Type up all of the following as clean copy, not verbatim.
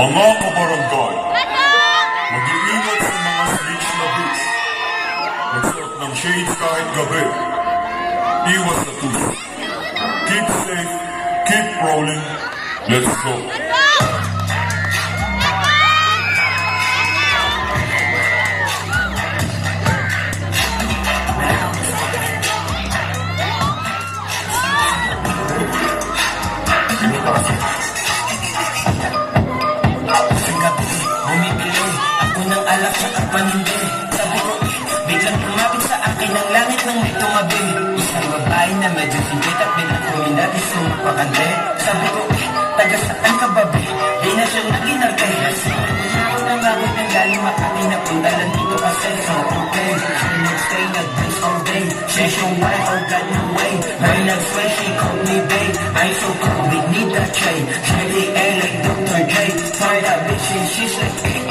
Mga kabarangay, mag-iingat sa mga snitch na bitch. Mag-suot ng shades kahit gabi. Iwas sa tulo. Keep safe, keep rolling. Let's go. Alak sa kapanindi sa buro, biglang lumapit sa akin ang langit ng may tumabi. Isang babae na medyo singkit at binakuminat isang mapakante sa buro, taga saan ka ba be? Di na siya naginagay. Ako na mabot ng galing Makati na puntalan dito kasi so okay. Nag-stay, nag-dance all day. She's so wild, all got no way. Her nag-sway, she called me babe. I'm so cool, we need that trade. Shady A like Dr. J. Fired up bitch and she's like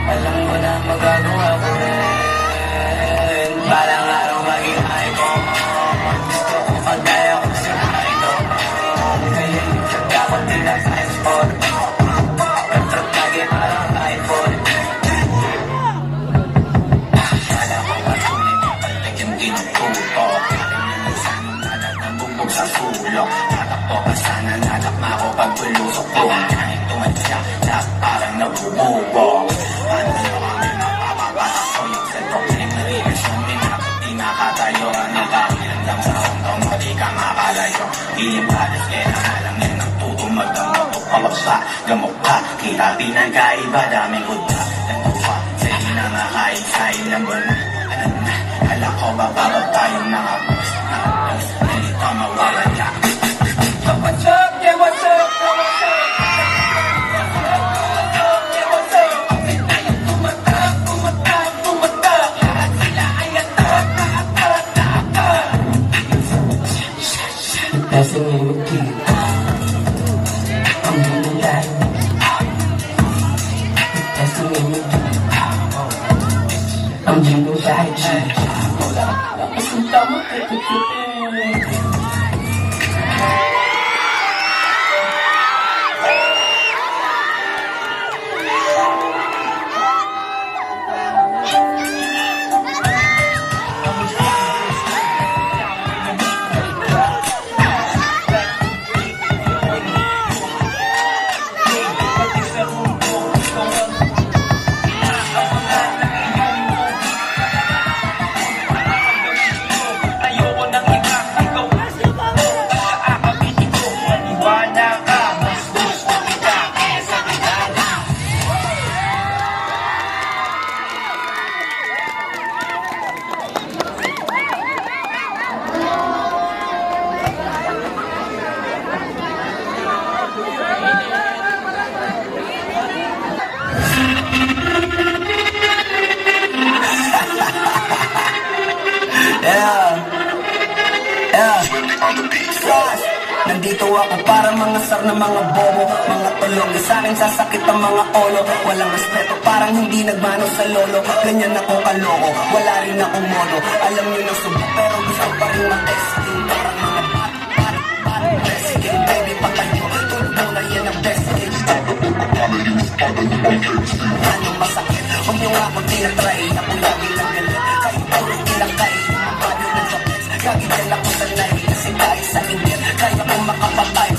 alam mo na magagawa ko rin. Balang araw maging high ko. Gusto ko kagaya ko sa high ko. Kaya yung tsaga ko tinag-export. Katrap lagi parang iPhone. Kala ko masulit kapag yung kinukuto. Kaling yung sana nadat ng bumbog sa sulok. Tatakbo ka sana nadakma ko pag pulusok ko. Kahit tumadya, parang nabububog. Ano nyo kami mapapapatak ko yung cellphone clip na relasyon. Minakot nakatayo nagkakilan lang sa hongtong mo di ka makalayo. Ilim patas kaya nalang yan ang tutumag ng motok pamagsa. Gamok ka, kita pinagkaiba daming kudta. Nagpupa, sa inangakain-kain lang ba na? Alam na, hala ko ba babag tayong nakapos. Nakapos, nalito mawala niya. What's up, yeah, what's up, what's up? That's the way we keep I'm in the light. That's the way we keep I'm in the light. Lakas ng tama Nandito ako para mga sar na mga bobo. Mga tulog, sa akin sasakit ang mga olo. Walang respeto, parang hindi nagmano sa lolo. Ganyan ako kaloko, wala rin akong modo. Alam nyo na subok, pero gusto pa rin ma-testing. Parang mga bad-resting. Baby, patayo, tulog mo na yan ang best age. Ano masakit, huwag nyo nga akong tinatry. Ako lagi lang galit, kayo puro tinakay. Pwede mo sa pets, lagi dyan ako sanay. Kasi tayo sa init, kaya kong makapatay.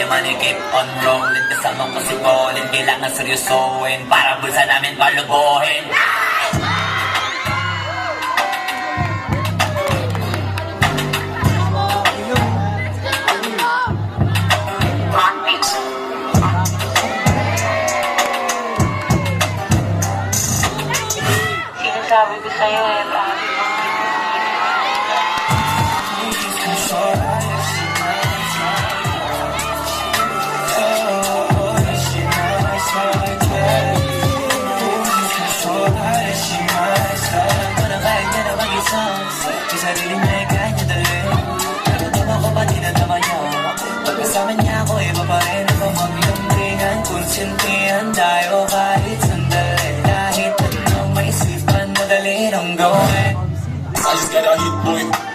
Money, keep on rolling. Kasama ko si Colin. Kailangan seryosohin para bulsa namin palubuhin. Sinasabi ko sa'yo eh, bakit So boy.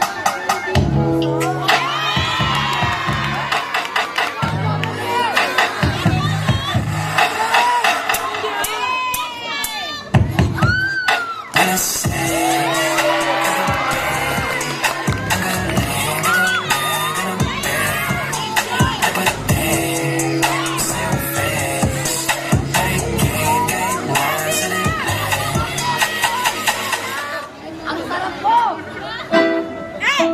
Ang sarap po! Eh!